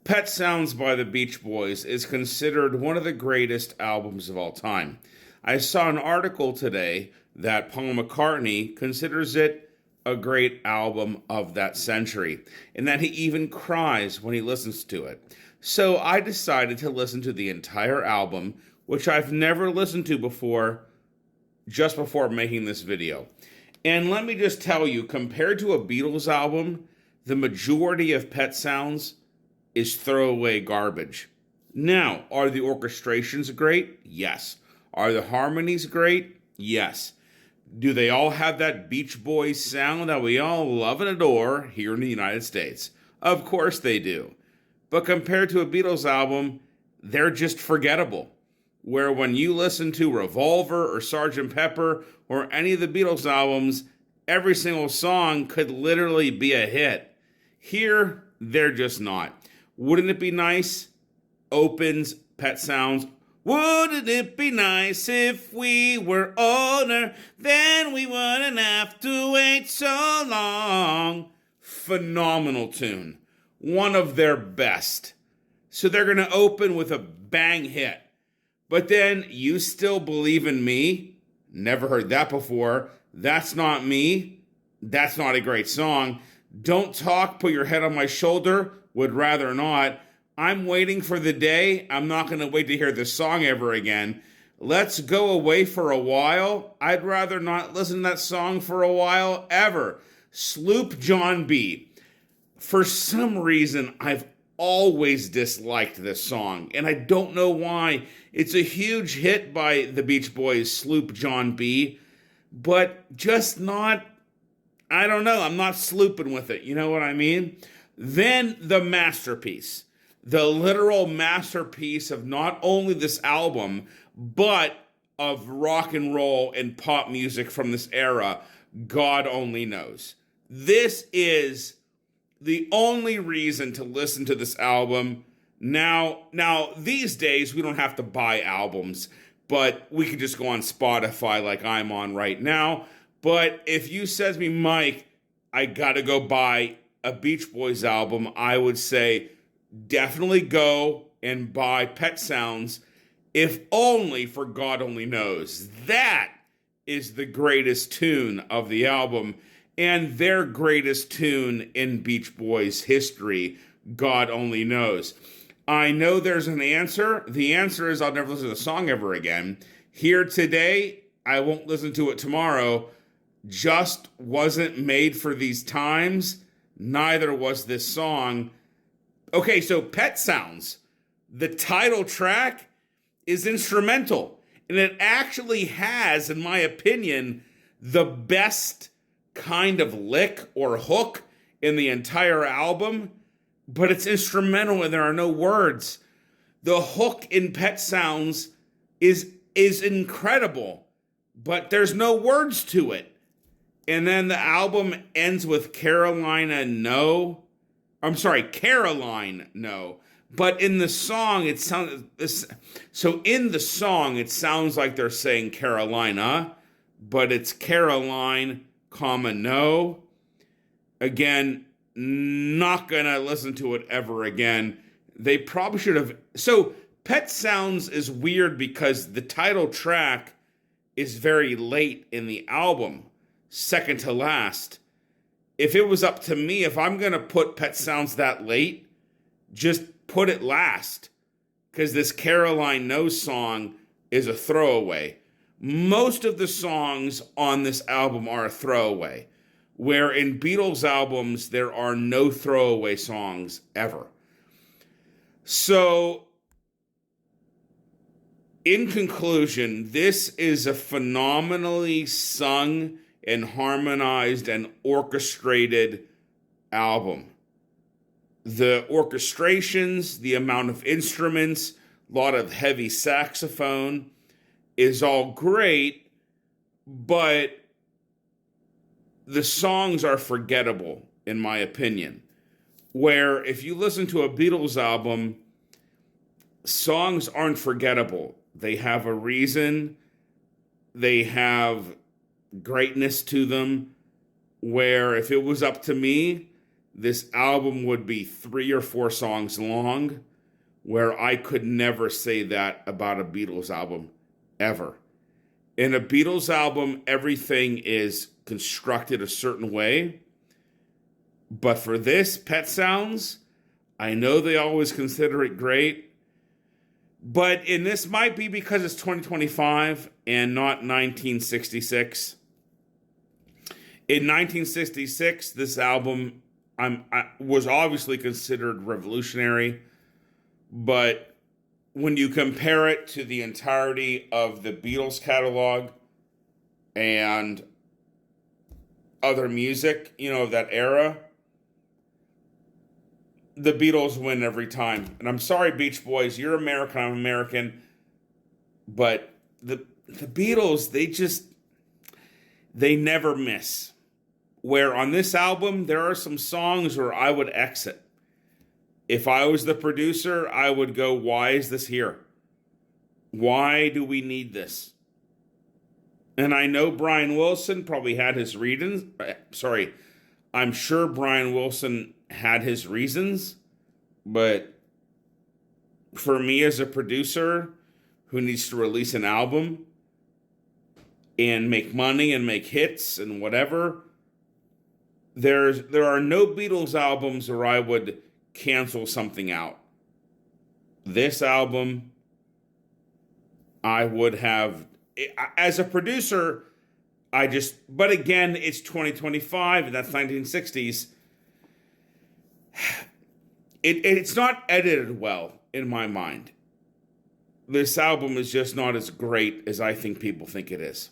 Pet Sounds by the Beach Boys is considered one of the greatest albums of all time. I saw an article today that Paul McCartney considers it a great album of that century, and that he even cries when he listens to it. So I decided to listen to the entire album, which I've never listened to before, just before making this video. And let me just tell you, compared to a Beatles album, the majority of Pet Sounds is throwaway garbage. Now, are the orchestrations great? Yes. Are the harmonies great? Yes. Do they all have that Beach Boys sound that we all love and adore here in the United States? Of course they do. But compared to a Beatles album, they're just forgettable. Where when you listen to Revolver or Sgt. Pepper or any of the Beatles albums, every single song could literally be a hit. Here, they're just not. Wouldn't it be nice? Opens Pet Sounds. Wouldn't it be nice if we were older? Then we wouldn't have to wait so long. Phenomenal tune. One of their best. So they're going to open with a bang hit. But then, You Still Believe in Me? Never heard that before. That's Not Me. That's not a great song. Don't Talk, Put Your Head on My Shoulder. Would rather not. I'm Waiting for the Day. I'm not going to wait to hear this song ever again. Let's Go Away for a While. I'd rather not listen to that song for a while ever. Sloop John B. For some reason, I've always disliked this song, and I don't know why. It's a huge hit by the Beach Boys, Sloop John B., but just not, I don't know, I'm not slooping with it, you know what I mean? Then the masterpiece, the literal masterpiece of not only this album, but of rock and roll and pop music from this era, God Only Knows. This is the only reason to listen to this album. Now, these days, we don't have to buy albums, but we could just go on Spotify like I'm on right now. But if you said to me, Mike, I gotta go buy a Beach Boys album, I would say definitely go and buy Pet Sounds, if only for God Only Knows. That is the greatest tune of the album, and their greatest tune in Beach Boys history, God Only Knows. I know there's an answer. The answer is I'll never listen to the song ever again. Here today, I won't listen to it tomorrow. Just wasn't made for these times. Neither was this song. Okay, so Pet Sounds, the title track, is instrumental. And it actually has, in my opinion, the best kind of lick or hook in the entire album. But it's instrumental and there are no words. The hook in Pet Sounds is incredible, but there's no words to it. And then the album ends with Caroline, no. But in the song, it sounds it sounds like they're saying Carolina, but it's Caroline, no. Again, not gonna listen to it ever again. They probably should have. So Pet Sounds is weird because the title track is very late in the album, second to last. If it was up to me, if I'm gonna put Pet Sounds that late, just put it last. Because this Caroline No song is a throwaway. Most of the songs on this album are a throwaway. Where in Beatles albums, there are no throwaway songs ever. So, in conclusion, this is a phenomenally sung and harmonized and orchestrated album. The orchestrations, the amount of instruments, a lot of heavy saxophone is all great, but the songs are forgettable, in my opinion. Where if you listen to a Beatles album, songs aren't forgettable. They have a reason. They have greatness to them. Where if it was up to me, this album would be 3 or 4 songs long, where I could never say that about a Beatles album, ever. In a Beatles album, everything is constructed a certain way. But for this, Pet Sounds, I know they always consider it great. But in this might be because it's 2025 and not 1966. In 1966, this album was obviously considered revolutionary. But when you compare it to the entirety of the Beatles catalog and other music, of that era, the Beatles win every time. And I'm sorry, Beach Boys, you're American, I'm American. But the Beatles, they never miss. Where on this album, there are some songs where I would exit. If I was the producer, I would go, why is this here? Why do we need this? And I know Brian Wilson probably had his reasons. I'm sure Brian Wilson had his reasons. But for me as a producer who needs to release an album and make money and make hits and whatever, there are no Beatles albums where I would cancel something out. This album, I would have, as a producer, but again, it's 2025, and that's 1960s. It's not edited well, in my mind. This album is just not as great as I think people think it is.